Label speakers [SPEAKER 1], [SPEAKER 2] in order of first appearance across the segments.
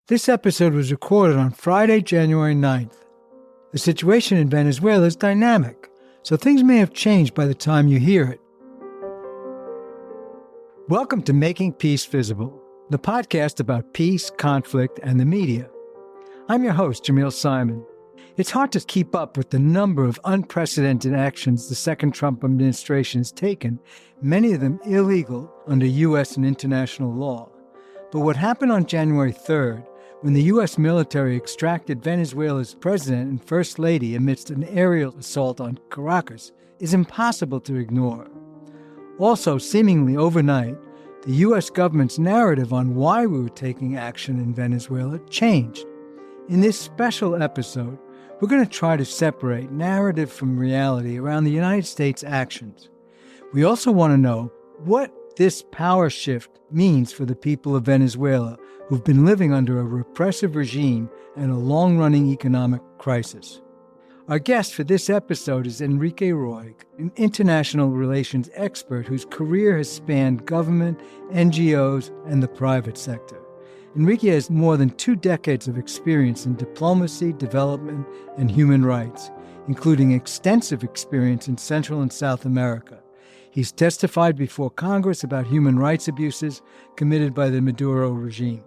[SPEAKER 1] This episode was recorded on Friday, January 9th. The situation in Venezuela is dynamic, so things may have changed by the time you hear it. Welcome to Making Peace Visible, the podcast about peace, conflict, and the media. I'm your host, Jamil Simon. It's hard to keep up with the number of unprecedented actions the second Trump administration has taken, many of them illegal under U.S. and international law. But what happened on January 3rd, when the U.S. military extracted Venezuela's president and first lady amidst an aerial assault on Caracas, is impossible to ignore. Also, seemingly overnight, the U.S. government's narrative on why we were taking action in Venezuela changed. In this special episode, we're going to try to separate narrative from reality around the United States' actions. We also want to know what this power shift means for the people of Venezuela who've been living under a repressive regime and a long-running economic crisis. Our guest for this episode is Enrique Roig, an international relations expert whose career has spanned government, NGOs, and the private sector. Enrique has more than 2 decades of experience in diplomacy, development, and human rights, including extensive experience in Central and South America. He's testified before Congress about human rights abuses committed by the Maduro regime.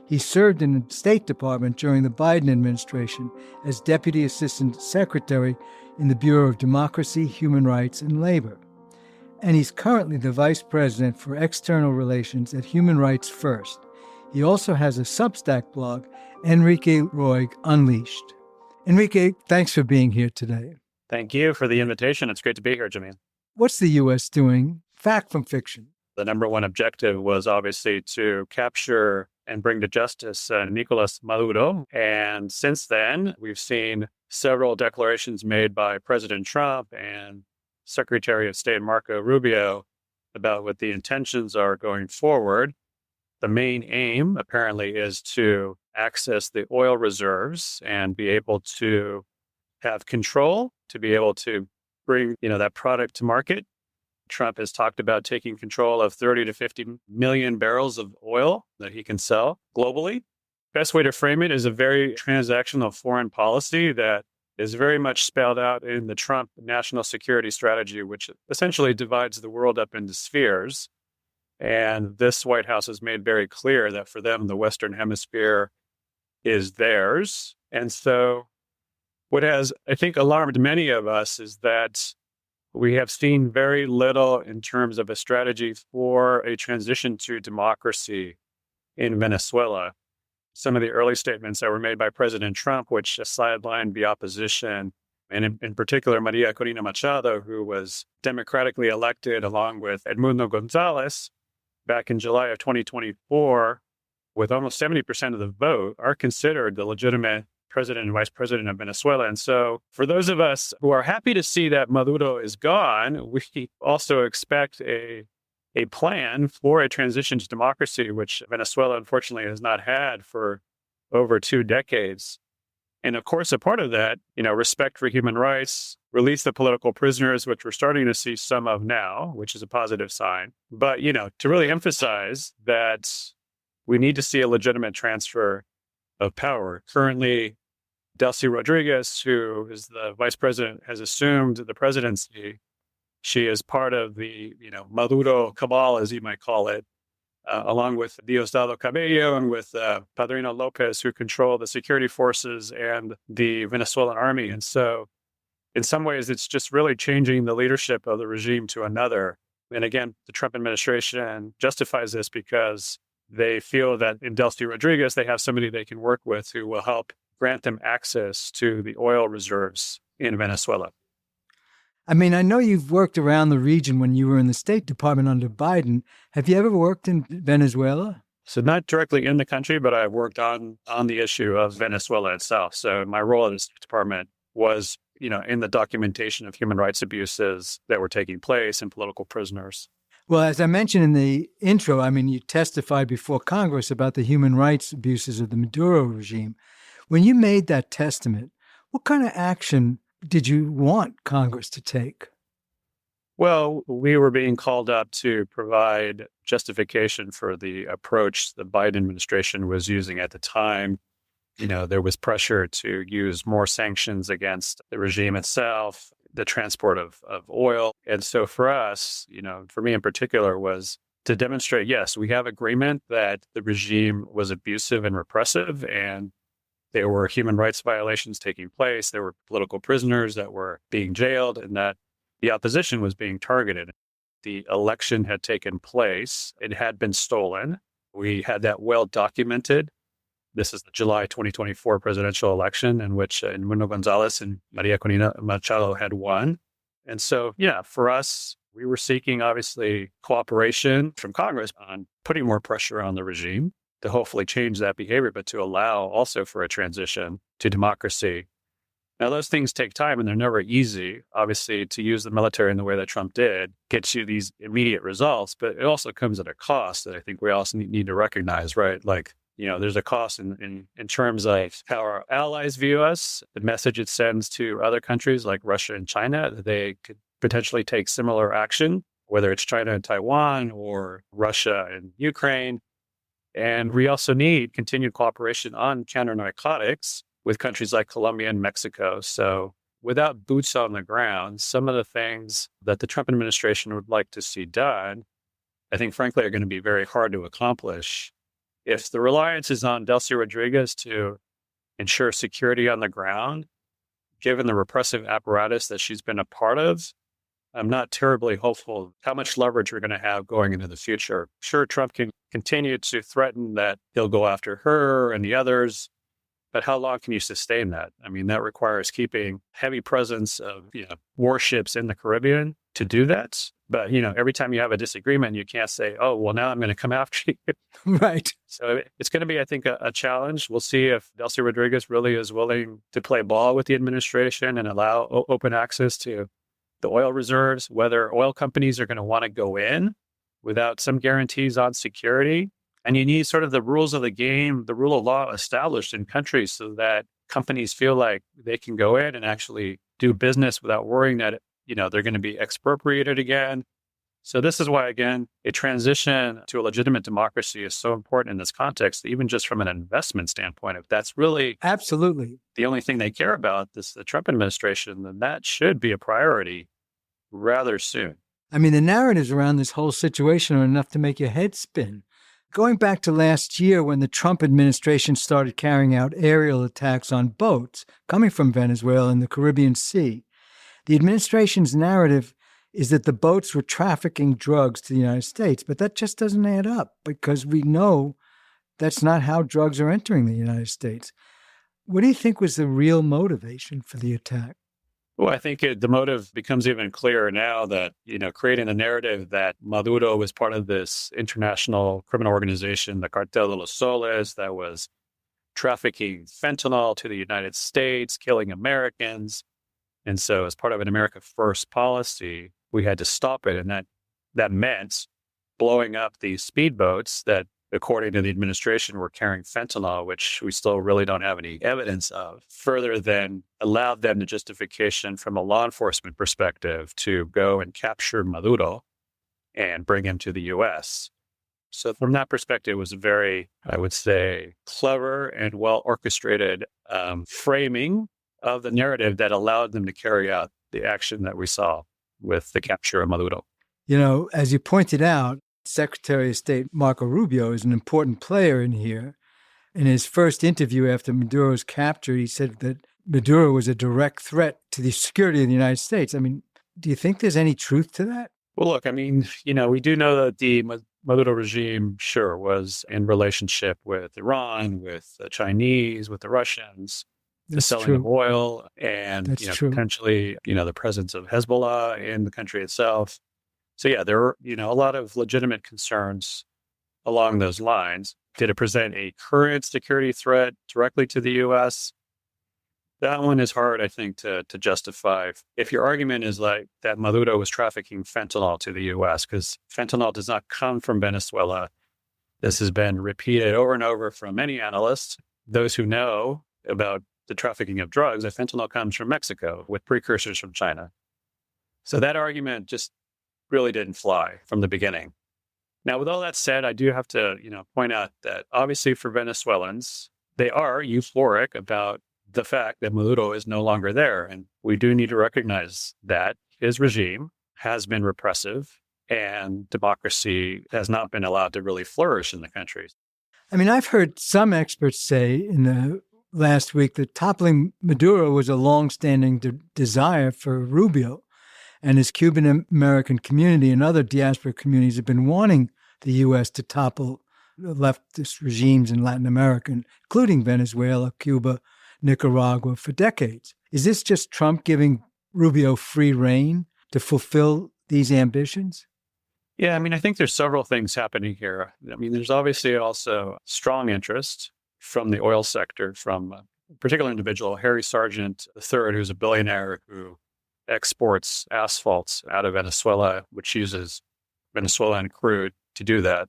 [SPEAKER 1] He served in the State Department during the Biden administration as Deputy Assistant Secretary in the Bureau of Democracy, Human Rights, and Labor. And he's currently the Vice President for External Relations at Human Rights First. He also has a Substack blog, Enrique Roig Unleashed. Enrique, thanks for being here today.
[SPEAKER 2] Thank you for the invitation. It's great to be here, Jimmy.
[SPEAKER 1] What's the U.S. doing? Fact from fiction.
[SPEAKER 2] The number one objective was obviously to capture and bring to justice Nicolas Maduro. And since then, we've seen several declarations made by President Trump and Secretary of State Marco Rubio about what the intentions are going forward. The main aim, apparently, is to access the oil reserves and be able to have control, to be able to bring, that product to market. Trump has talked about taking control of 30 to 50 million barrels of oil that he can sell globally. Best way to frame it is a very transactional foreign policy that is very much spelled out in the Trump national security strategy, which essentially divides the world up into spheres. And this White House has made very clear that for them, the Western Hemisphere is theirs. And so what has, I think, alarmed many of us is that we have seen very little in terms of a strategy for a transition to democracy in Venezuela. Some of the early statements that were made by President Trump, which sidelined the opposition, and in particular, Maria Corina Machado, who was democratically elected along with Edmundo Gonzalez back in July of 2024, with almost 70% of the vote, are considered the legitimate president and vice president of Venezuela. And so for those of us who are happy to see that Maduro is gone, we also expect a plan for a transition to democracy, which Venezuela, unfortunately, has not had for over 2 decades. And of course, a part of that, respect for human rights, release the political prisoners, which we're starting to see some of now, which is a positive sign. But, to really emphasize that we need to see a legitimate transfer of power. Currently, Delcy Rodriguez, who is the vice president, has assumed the presidency. She is part of the, Maduro cabal, as you might call it, along with Diosdado Cabello and with Padrino Lopez, who control the security forces and the Venezuelan army. And so in some ways, it's just really changing the leadership of the regime to another. And again, the Trump administration justifies this because they feel that in Delcy Rodriguez, they have somebody they can work with who will help grant them access to the oil reserves in Venezuela.
[SPEAKER 1] I mean, I know you've worked around the region when you were in the State Department under Biden. Have you ever worked in Venezuela?
[SPEAKER 2] So not directly in the country, but I've worked on the issue of Venezuela itself. So my role in the State Department was, in the documentation of human rights abuses that were taking place and political prisoners.
[SPEAKER 1] Well, as I mentioned in the intro, you testified before Congress about the human rights abuses of the Maduro regime. When you made that testament, what kind of action did you want Congress to take?
[SPEAKER 2] Well, we were being called up to provide justification for the approach the Biden administration was using at the time. There was pressure to use more sanctions against the regime itself, the transport of oil. And so for us, for me in particular, was to demonstrate, yes, we have agreement that the regime was abusive and repressive, and there were human rights violations taking place. There were political prisoners that were being jailed, and that the opposition was being targeted. The election had taken place. It had been stolen. We had that well documented. This is the July 2024 presidential election in which Edmundo Gonzalez and Maria Corina Machado had won. And so, for us, we were seeking, obviously, cooperation from Congress on putting more pressure on the regime to hopefully change that behavior, but to allow also for a transition to democracy. Now, those things take time and they're never easy. Obviously, to use the military in the way that Trump did gets you these immediate results, but it also comes at a cost that I think we also need to recognize, right? There's a cost in terms of how our allies view us, the message it sends to other countries like Russia and China, that they could potentially take similar action, whether it's China and Taiwan or Russia and Ukraine. And we also need continued cooperation on counter-narcotics with countries like Colombia and Mexico. So without boots on the ground, some of the things that the Trump administration would like to see done, I think, frankly, are going to be very hard to accomplish. If the reliance is on Delcy Rodriguez to ensure security on the ground, given the repressive apparatus that she's been a part of, I'm not terribly hopeful how much leverage we're going to have going into the future. Sure, Trump can continue to threaten that he'll go after her and the others, but how long can you sustain that? I mean, that requires keeping heavy presence of warships in the Caribbean to do that. But, every time you have a disagreement, you can't say, oh, well, now I'm going to come after you.
[SPEAKER 1] Right.
[SPEAKER 2] So it's going to be, I think, a challenge. We'll see if Delcy Rodriguez really is willing to play ball with the administration and allow open access to the oil reserves, whether oil companies are going to want to go in without some guarantees on security. And you need sort of the rules of the game, the rule of law established in countries so that companies feel like they can go in and actually do business without worrying that, they're going to be expropriated again. So this is why, again, a transition to a legitimate democracy is so important in this context, even just from an investment standpoint. If that's really
[SPEAKER 1] absolutely
[SPEAKER 2] the only thing they care about, the Trump administration, then that should be a priority rather soon.
[SPEAKER 1] I mean, the narratives around this whole situation are enough to make your head spin. Going back to last year when the Trump administration started carrying out aerial attacks on boats coming from Venezuela in the Caribbean Sea, the administration's narrative is that the boats were trafficking drugs to the United States, but that just doesn't add up because we know that's not how drugs are entering the United States. What do you think was the real motivation for the attack?
[SPEAKER 2] Well, I think the motive becomes even clearer now that, creating a narrative that Maduro was part of this international criminal organization, the Cartel de los Soles, that was trafficking fentanyl to the United States, killing Americans. And so as part of an America First policy, we had to stop it. And that meant blowing up these speedboats that, according to the administration, were carrying fentanyl, which we still really don't have any evidence of, further than allowed them the justification from a law enforcement perspective to go and capture Maduro and bring him to the U.S. So from that perspective, it was a very, I would say, clever and well-orchestrated framing of the narrative that allowed them to carry out the action that we saw with the capture of Maduro.
[SPEAKER 1] As you pointed out, Secretary of State Marco Rubio is an important player in here. In his first interview after Maduro's capture, he said that Maduro was a direct threat to the security of the United States. I mean, do you think there's any truth to that?
[SPEAKER 2] Well, look, we do know that the Maduro regime, sure, was in relationship with Iran, with the Chinese, with the Russians, the selling of oil, and potentially, the presence of Hezbollah in the country itself. So yeah, there are, a lot of legitimate concerns along those lines. Did it present a current security threat directly to the U.S.? That one is hard, I think, to justify. If your argument is like that Maduro was trafficking fentanyl to the U.S., because fentanyl does not come from Venezuela. This has been repeated over and over from many analysts, those who know about the trafficking of drugs, that fentanyl comes from Mexico with precursors from China. So that argument just really didn't fly from the beginning. Now, with all that said, I do have to, point out that obviously for Venezuelans, they are euphoric about the fact that Maduro is no longer there. And we do need to recognize that his regime has been repressive and democracy has not been allowed to really flourish in the country.
[SPEAKER 1] I mean, I've heard some experts say in the last week that toppling Maduro was a longstanding desire for Rubio, and his Cuban American community and other diaspora communities have been wanting the U.S. to topple leftist regimes in Latin America, including Venezuela, Cuba, Nicaragua, for decades. Is this just Trump giving Rubio free rein to fulfill these ambitions?
[SPEAKER 2] Yeah, I mean, I think there's several things happening here. I mean, there's obviously also strong interest from the oil sector, from a particular individual, Harry Sargent III, who's a billionaire who exports asphalt out of Venezuela, which uses Venezuelan crude to do that.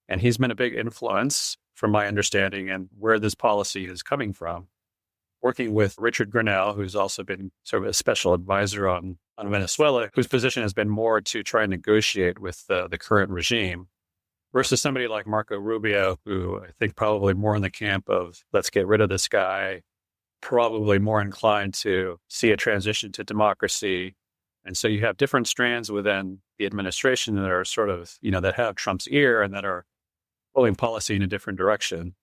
[SPEAKER 2] And he's been a big influence, from my understanding, and where this policy is coming from. Working with Richard Grenell, who's also been sort of a special advisor on Venezuela, whose position has been more to try and negotiate with the current regime, versus somebody like Marco Rubio, who I think probably more in the camp of let's get rid of this guy, probably more inclined to see a transition to democracy. And so you have different strands within the administration that are sort of, that have Trump's ear and that are pulling policy in a different direction.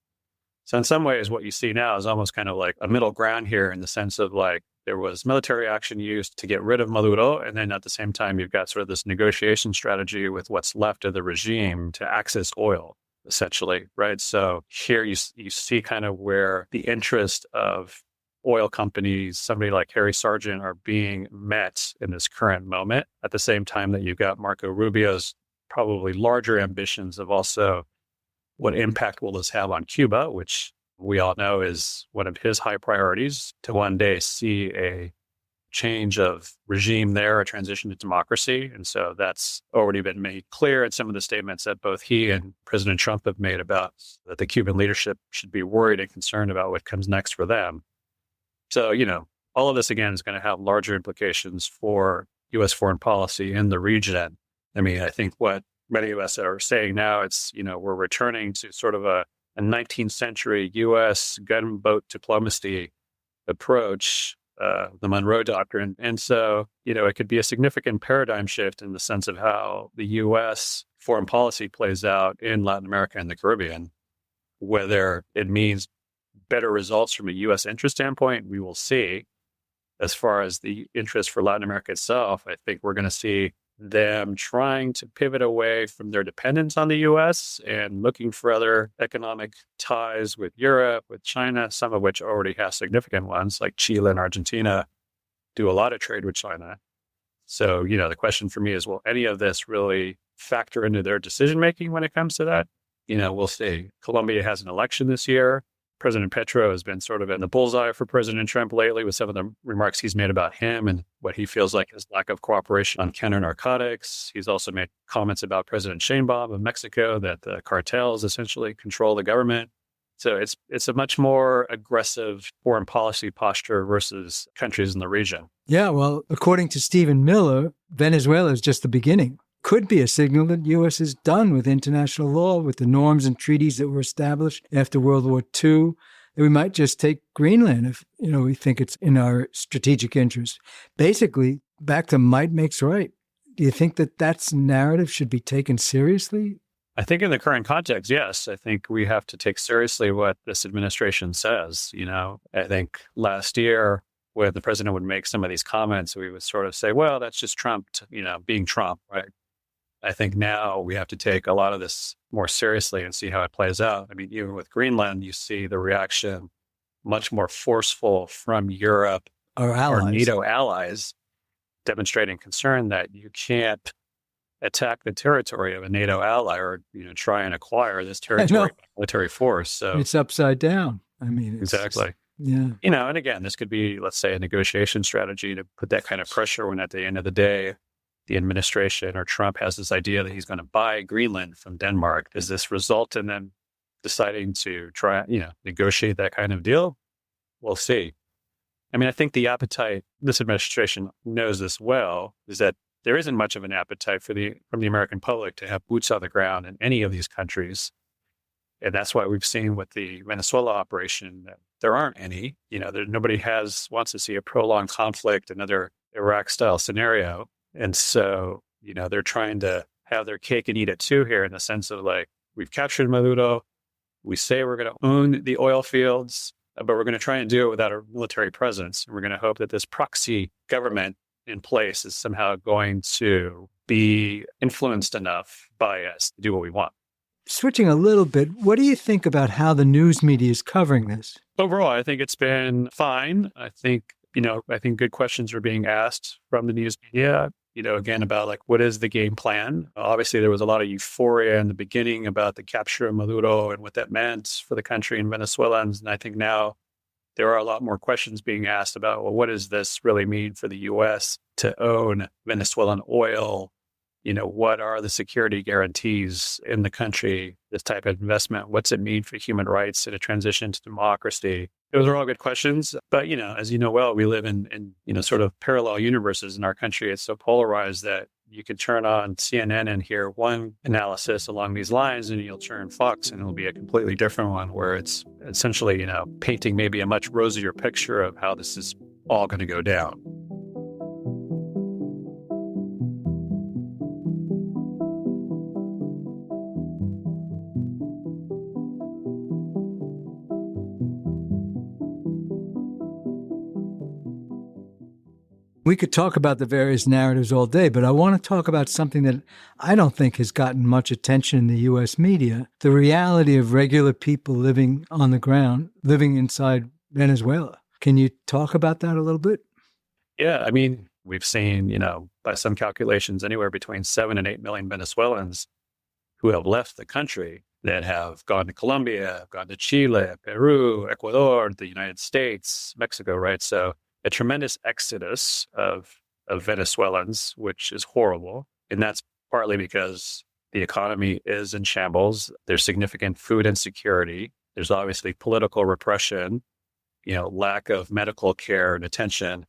[SPEAKER 2] So in some ways, what you see now is almost kind of like a middle ground here in the sense of like there was military action used to get rid of Maduro. And then at the same time, you've got sort of this negotiation strategy with what's left of the regime to access oil, essentially, right? So here you see kind of where the interest of oil companies, somebody like Harry Sargent, are being met in this current moment, at the same time that you've got Marco Rubio's probably larger ambitions of also what impact will this have on Cuba, which we all know is one of his high priorities, to one day see a change of regime there, a transition to democracy. And so that's already been made clear in some of the statements that both he and President Trump have made about that the Cuban leadership should be worried and concerned about what comes next for them. So, all of this, again, is going to have larger implications for U.S. foreign policy in the region. I mean, I think what many of us are saying now, it's, we're returning to sort of a 19th century U.S. gunboat diplomacy approach, the Monroe Doctrine. And so, it could be a significant paradigm shift in the sense of how the U.S. foreign policy plays out in Latin America and the Caribbean. Whether it means better results from a U.S. interest standpoint, we will see. As far as the interest for Latin America itself, I think we're going to see them trying to pivot away from their dependence on the U.S. and looking for other economic ties with Europe, with China, some of which already have significant ones, like Chile and Argentina do a lot of trade with China. So, the question for me is, will any of this really factor into their decision-making when it comes to that? We'll see. Colombia has an election this year. President Petro has been sort of in the bullseye for President Trump lately with some of the remarks he's made about him and what he feels like his lack of cooperation on counter narcotics. He's also made comments about President Sheinbaum of Mexico that the cartels essentially control the government. So it's a much more aggressive foreign policy posture versus countries in the region.
[SPEAKER 1] Yeah, well, according to Stephen Miller, Venezuela is just the beginning. Could be a signal that U.S. is done with international law, with the norms and treaties that were established after World War II, that we might just take Greenland if, we think it's in our strategic interest. Basically, back to might makes right. Do you think that narrative should be taken seriously?
[SPEAKER 2] I think in the current context, yes. I think we have to take seriously what this administration says. I think last year, when the president would make some of these comments, we would sort of say, well, that's just Trump, being Trump, right? I think now we have to take a lot of this more seriously and see how it plays out. I mean, even with Greenland, you see the reaction much more forceful from Europe or NATO allies, demonstrating concern that you can't attack the territory of a NATO ally or, try and acquire this territory by military force. So
[SPEAKER 1] it's upside down. I mean,
[SPEAKER 2] exactly.
[SPEAKER 1] Yeah.
[SPEAKER 2] And again, this could be, let's say, a negotiation strategy to put that kind of pressure when at the end of the day, the administration or Trump has this idea that he's going to buy Greenland from Denmark. Does this result in them deciding to try, negotiate that kind of deal? We'll see. I mean, I think the appetite, this administration knows this well, is that there isn't much of an appetite from the American public to have boots on the ground in any of these countries. And that's why we've seen with the Venezuela operation that there aren't any. Nobody wants to see a prolonged conflict, another Iraq-style scenario. And so, they're trying to have their cake and eat it too here, in the sense of like, we've captured Maduro. We say we're going to own the oil fields, but we're going to try and do it without a military presence. And we're going to hope that this proxy government in place is somehow going to be influenced enough by us to do what we want.
[SPEAKER 1] Switching a little bit, what do you think about how the news media is covering this?
[SPEAKER 2] Overall, I think it's been fine. I think good questions are being asked from the news media, again, about like, what is the game plan? Obviously, there was a lot of euphoria in the beginning about the capture of Maduro and what that meant for the country and Venezuelans. And I think now there are a lot more questions being asked about, well, what does this really mean for the U.S. to own Venezuelan oil? What are the security guarantees in the country, this type of investment? What's it mean for human rights in a transition to democracy? Those are all good questions. But, as you know well, we live in sort of parallel universes in our country. It's so polarized that you can turn on CNN and hear one analysis along these lines, and you'll turn Fox and it'll be a completely different one where it's essentially, painting maybe a much rosier picture of how this is all going to go down.
[SPEAKER 1] We could talk about the various narratives all day, but I want to talk about something that I don't think has gotten much attention in the U.S. media, the reality of regular people living on the ground, living inside Venezuela. Can you talk about that a little bit?
[SPEAKER 2] Yeah, we've seen, by some calculations, anywhere between 7 and 8 million Venezuelans who have left the country that have gone to Colombia, gone to Chile, Peru, Ecuador, the United States, Mexico, right? So a tremendous exodus of Venezuelans, which is horrible. And that's partly because the economy is in shambles. There's significant food insecurity. There's obviously political repression, lack of medical care and attention.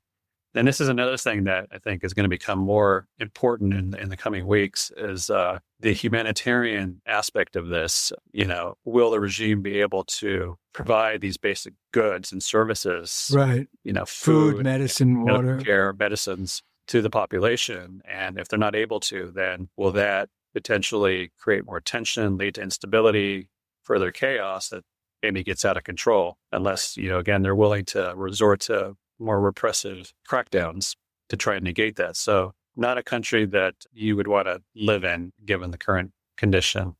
[SPEAKER 2] And this is another thing that I think is going to become more important in the coming weeks is the humanitarian aspect of this. Will the regime be able to provide these basic goods and services,
[SPEAKER 1] right? Food, medicine, water,
[SPEAKER 2] care, medicines to the population? And if they're not able to, then will that potentially create more tension, lead to instability, further chaos that maybe gets out of control? Unless, again, they're willing to resort to more repressive crackdowns to try and negate that. So not a country that you would want to live in given the current condition.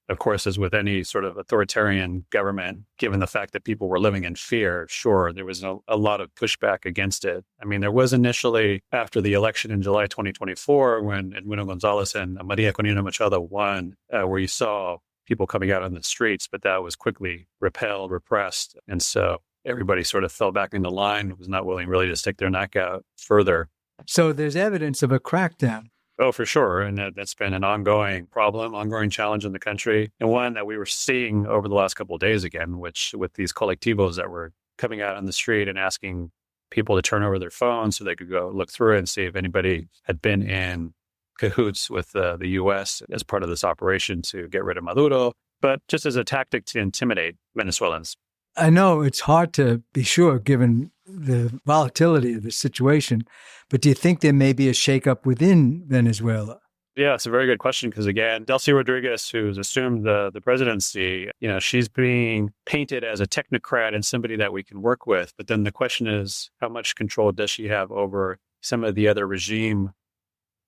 [SPEAKER 2] Of course, as with any sort of authoritarian government, given the fact that people were living in fear, sure, there was a lot of pushback against it. There was initially, after the election in July 2024, when Edmundo Gonzalez and Maria Corina Machado won, where you saw people coming out on the streets, but that was quickly repelled, repressed. And so everybody sort of fell back into line, was not willing really to stick their neck out further.
[SPEAKER 1] So there's evidence of a crackdown.
[SPEAKER 2] Oh, for sure. And that's been an ongoing problem, ongoing challenge in the country. And one that we were seeing over the last couple of days again, which with these colectivos that were coming out on the street and asking people to turn over their phones so they could go look through it and see if anybody had been in cahoots with the U.S. as part of this operation to get rid of Maduro, but just as a tactic to intimidate Venezuelans.
[SPEAKER 1] I know it's hard to be sure given the volatility of the situation, but do you think there may be a shakeup within Venezuela?
[SPEAKER 2] Yeah, it's a very good question because, again, Delcy Rodriguez, who's assumed the presidency, she's being painted as a technocrat and somebody that we can work with. But then the question is, how much control does she have over some of the other regime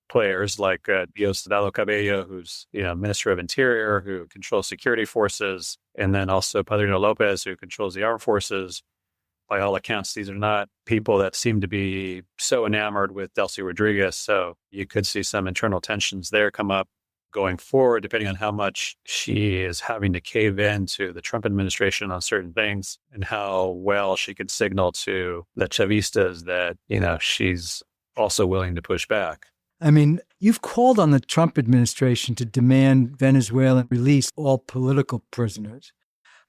[SPEAKER 2] players like Diosdado Cabello, who's Minister of Interior, who controls security forces, and then also Padrino Lopez, who controls the armed forces. By all accounts, these are not people that seem to be so enamored with Delcy Rodriguez. So you could see some internal tensions there come up going forward, depending on how much she is having to cave in to the Trump administration on certain things and how well she could signal to the Chavistas that, she's also willing to push back.
[SPEAKER 1] You've called on the Trump administration to demand Venezuela release all political prisoners.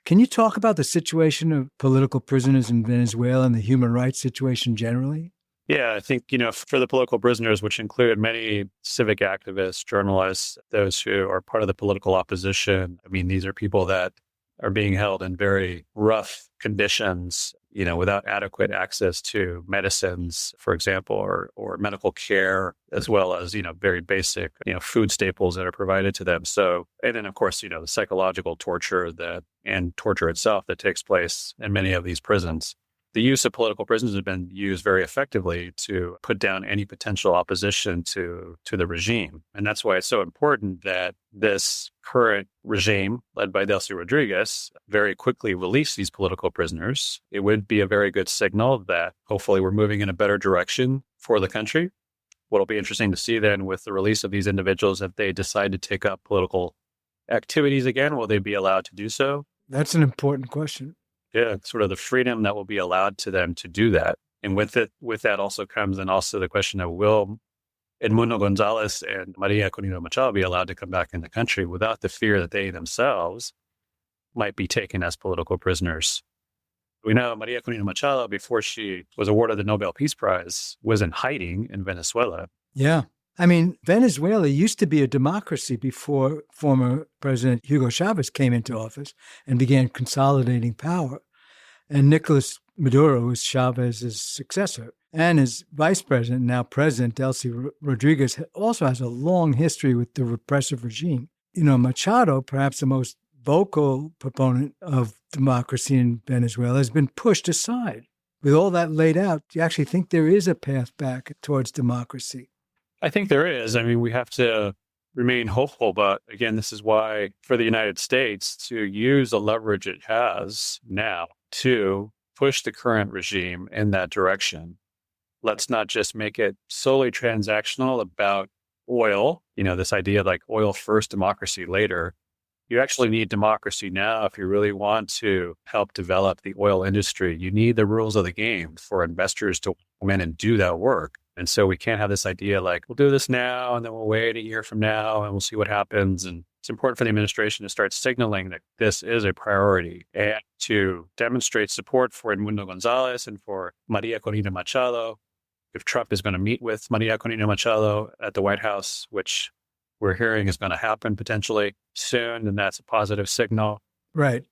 [SPEAKER 1] Can you talk about the situation of political prisoners in Venezuela and the human rights situation generally?
[SPEAKER 2] Yeah, I think, for the political prisoners, which include many civic activists, journalists, those who are part of the political opposition, I mean, these are people that are being held in very rough conditions, without adequate access to medicines, for example, or medical care, as well as, very basic, food staples that are provided to them. So, and then, of course, the psychological torture and torture itself that takes place in many of these prisons. The use of political prisoners has been used very effectively to put down any potential opposition to the regime. And that's why it's so important that this current regime, led by Delcy Rodriguez, very quickly release these political prisoners. It would be a very good signal that hopefully we're moving in a better direction for the country. What'll be interesting to see then with the release of these individuals, if they decide to take up political activities again, will they be allowed to do so?
[SPEAKER 1] That's an important question.
[SPEAKER 2] Yeah, sort of the freedom that will be allowed to them to do that. And with that also comes then also the question of, will Edmundo Gonzalez and Maria Corina Machado be allowed to come back in the country without the fear that they themselves might be taken as political prisoners? We know Maria Corina Machado, before she was awarded the Nobel Peace Prize, was in hiding in Venezuela.
[SPEAKER 1] Yeah. I mean, Venezuela used to be a democracy before former President Hugo Chavez came into office and began consolidating power. And Nicolas Maduro was Chavez's successor. And his vice president, now President Delcy Rodriguez, also has a long history with the repressive regime. Machado, perhaps the most vocal proponent of democracy in Venezuela, has been pushed aside. With all that laid out, do you actually think there is a path back towards democracy?
[SPEAKER 2] I think there is. I mean, we have to remain hopeful. But again, this is why for the United States to use the leverage it has now to push the current regime in that direction. Let's not just make it solely transactional about oil, this idea of like oil first, democracy later. You actually need democracy now if you really want to help develop the oil industry. You need the rules of the game for investors to come in and do that work. And so we can't have this idea like, we'll do this now, and then we'll wait a year from now, and we'll see what happens. And it's important for the administration to start signaling that this is a priority and to demonstrate support for Edmundo Gonzalez and for Maria Corina Machado. If Trump is going to meet with Maria Corina Machado at the White House, which we're hearing is going to happen potentially soon, then that's a positive signal.
[SPEAKER 1] Right.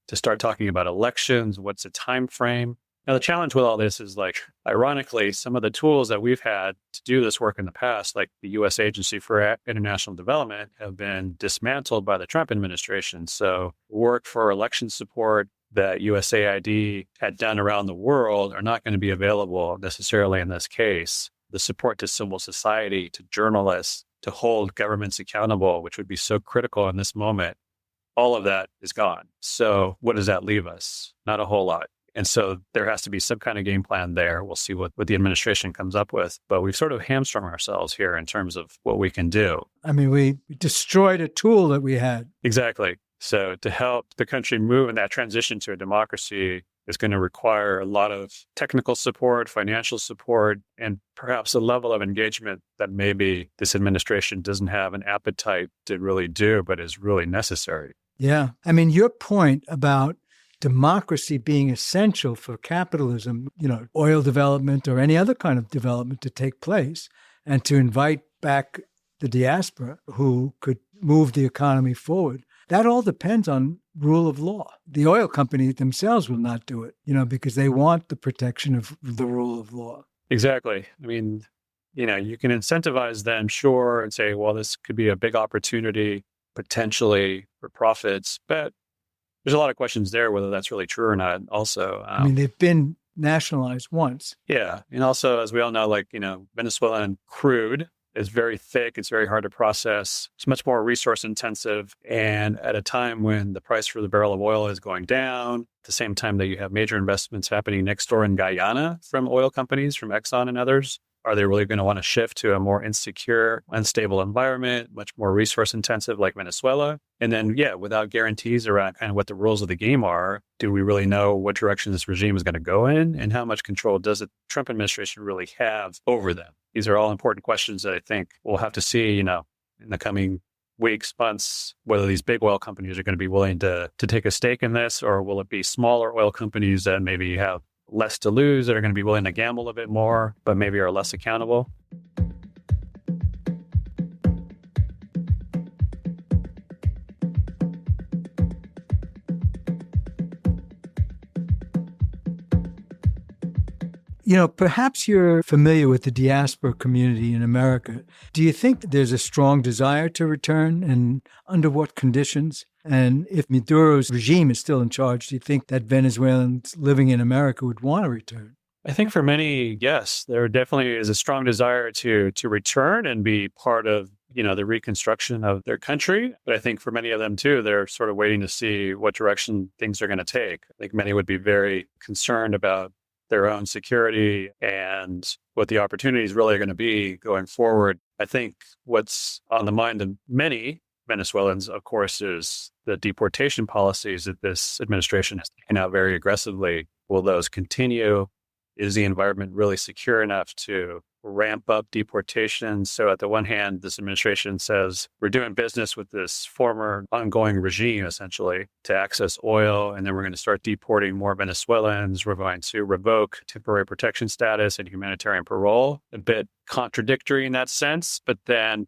[SPEAKER 2] To start talking about elections, what's the time frame? Now, the challenge with all this is, like, ironically, some of the tools that we've had to do this work in the past, like the U.S. Agency for International Development, have been dismantled by the Trump administration. So work for election support that USAID had done around the world are not going to be available necessarily in this case. The support to civil society, to journalists, to hold governments accountable, which would be so critical in this moment, all of that is gone. So what does that leave us? Not a whole lot. And so there has to be some kind of game plan there. We'll see what the administration comes up with. But we've sort of hamstrung ourselves here in terms of what we can do.
[SPEAKER 1] I mean, we destroyed a tool that we had.
[SPEAKER 2] Exactly. So to help the country move in that transition to a democracy is going to require a lot of technical support, financial support, and perhaps a level of engagement that maybe this administration doesn't have an appetite to really do, but is really necessary.
[SPEAKER 1] Yeah. I mean, your point about democracy being essential for capitalism, oil development or any other kind of development to take place, and to invite back the diaspora who could move the economy forward. That all depends on rule of law. The oil companies themselves will not do it, because they want the protection of the rule of law.
[SPEAKER 2] Exactly. I mean, you can incentivize them, sure, and say, well, this could be a big opportunity potentially for profits, but there's a lot of questions there, whether that's really true or not. Also,
[SPEAKER 1] I mean, they've been nationalized once.
[SPEAKER 2] Yeah. And also, as we all know, Venezuelan crude is very thick. It's very hard to process. It's much more resource intensive. And at a time when the price for the barrel of oil is going down, at the same time that you have major investments happening next door in Guyana from oil companies, from Exxon and others, are they really going to want to shift to a more insecure, unstable environment, much more resource intensive like Venezuela? And then, without guarantees around kind of what the rules of the game are, do we really know what direction this regime is going to go in? And how much control does the Trump administration really have over them? These are all important questions that I think we'll have to see, in the coming weeks, months, whether these big oil companies are going to be willing to take a stake in this, or will it be smaller oil companies that maybe have less to lose, that are going to be willing to gamble a bit more, but maybe are less accountable.
[SPEAKER 1] Perhaps you're familiar with the diaspora community in America. Do you think that there's a strong desire to return, and under what conditions? And if Maduro's regime is still in charge, do you think that Venezuelans living in America would want to return?
[SPEAKER 2] I think for many, yes, there definitely is a strong desire to return and be part of, the reconstruction of their country. But I think for many of them too, they're sort of waiting to see what direction things are going to take. I think many would be very concerned about their own security and what the opportunities really are going to be going forward. I think what's on the mind of many Venezuelans, of course, is the deportation policies that this administration has taken out very aggressively. Will those continue? Is the environment really secure enough to ramp up deportations? So at the one hand, this administration says we're doing business with this former ongoing regime, essentially, to access oil, and then we're going to start deporting more Venezuelans. We're going to revoke temporary protection status and humanitarian parole. A bit contradictory in that sense, but then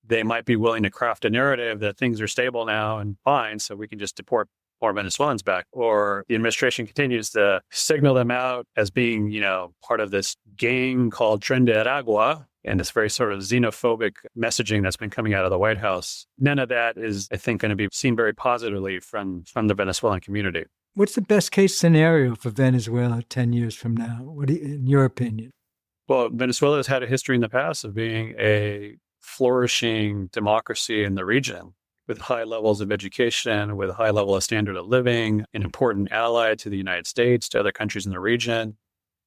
[SPEAKER 2] they might be willing to craft a narrative that things are stable now and fine, so we can just deport more Venezuelans back. Or the administration continues to signal them out as being, part of this gang called Tren de Aragua, and this very sort of xenophobic messaging that's been coming out of the White House. None of that is, I think, going to be seen very positively from the Venezuelan community.
[SPEAKER 1] What's the best case scenario for Venezuela 10 years from now, in your opinion?
[SPEAKER 2] Well, Venezuela has had a history in the past of being a flourishing democracy in the region, with high levels of education, with a high level of standard of living, an important ally to the United States, to other countries in the region.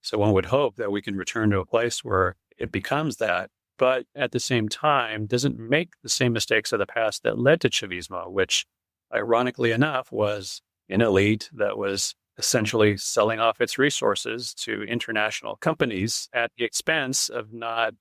[SPEAKER 2] So one would hope that we can return to a place where it becomes that, but at the same time, doesn't make the same mistakes of the past that led to Chavismo, which, ironically enough, was an elite that was essentially selling off its resources to international companies at the expense of not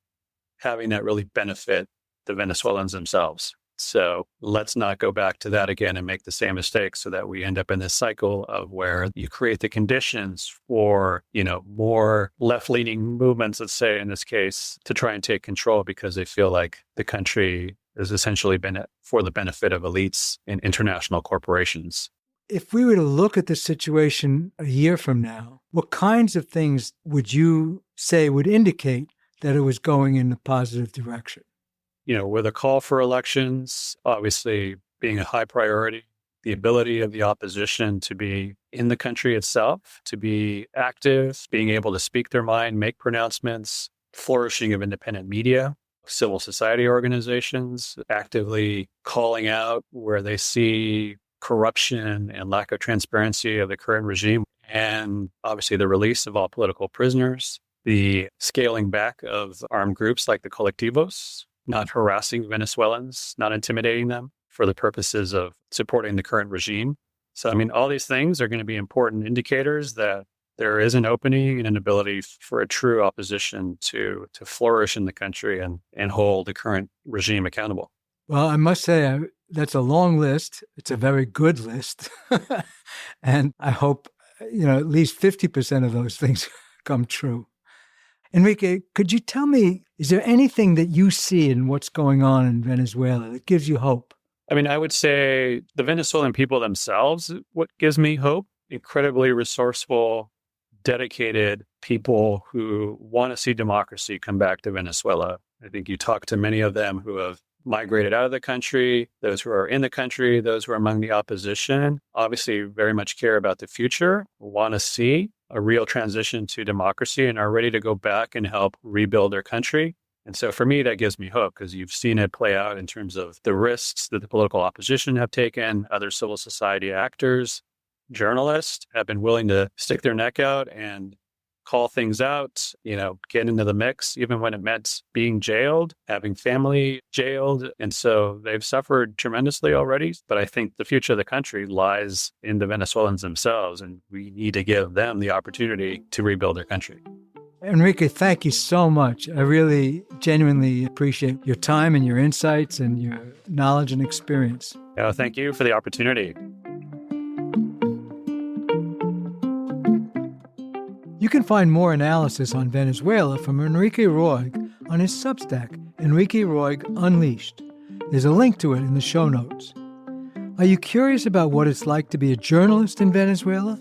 [SPEAKER 2] having that really benefit the Venezuelans themselves. So let's not go back to that again and make the same mistakes so that we end up in this cycle of where you create the conditions for, more left-leaning movements, let's say in this case, to try and take control because they feel like the country has essentially been for the benefit of elites and international corporations.
[SPEAKER 1] If we were to look at the situation a year from now, what kinds of things would you say would indicate that it was going in a positive direction?
[SPEAKER 2] With a call for elections, obviously being a high priority, the ability of the opposition to be in the country itself, to be active, being able to speak their mind, make pronouncements, flourishing of independent media, civil society organizations, actively calling out where they see corruption and lack of transparency of the current regime, and obviously the release of all political prisoners, the scaling back of armed groups like the colectivos, not harassing Venezuelans, not intimidating them for the purposes of supporting the current regime. So, all these things are going to be important indicators that there is an opening and an ability for a true opposition to flourish in the country and hold the current regime accountable.
[SPEAKER 1] Well, I must say, that's a long list. It's a very good list. And I hope, at least 50% of those things come true. Enrique, could you tell me, is there anything that you see in what's going on in Venezuela that gives you hope?
[SPEAKER 2] I would say the Venezuelan people themselves, what gives me hope, incredibly resourceful, dedicated people who want to see democracy come back to Venezuela. I think you talk to many of them who have migrated out of the country, those who are in the country, those who are among the opposition, obviously very much care about the future, want to see a real transition to democracy and are ready to go back and help rebuild their country. And so for me, that gives me hope because you've seen it play out in terms of the risks that the political opposition have taken, other civil society actors, journalists have been willing to stick their neck out and call things out, get into the mix, even when it meant being jailed, having family jailed. And so they've suffered tremendously already. But I think the future of the country lies in the Venezuelans themselves, and we need to give them the opportunity to rebuild their country.
[SPEAKER 1] Enrique, thank you so much. I really genuinely appreciate your time and your insights and your knowledge and experience.
[SPEAKER 2] Thank you for the opportunity.
[SPEAKER 1] You can find more analysis on Venezuela from Enrique Roig on his Substack, Enrique Roig Unleashed. There's a link to it in the show notes. Are you curious about what it's like to be a journalist in Venezuela?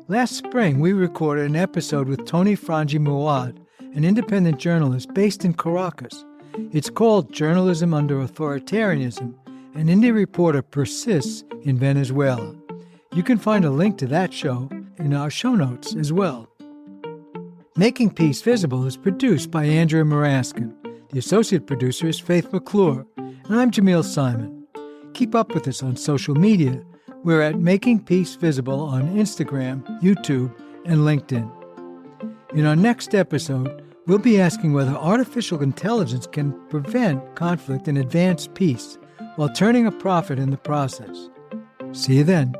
[SPEAKER 1] Last spring, we recorded an episode with Tony Frangie Mawad, an independent journalist based in Caracas. It's called Journalism Under Authoritarianism. An indie reporter persists in Venezuela. You can find a link to that show in our show notes as well. Making Peace Visible is produced by Andrea Maraskin. The associate producer is Faith McClure, and I'm Jamil Simon. Keep up with us on social media. We're at Making Peace Visible on Instagram, YouTube, and LinkedIn. In our next episode, we'll be asking whether artificial intelligence can prevent conflict and advance peace while turning a profit in the process. See you then.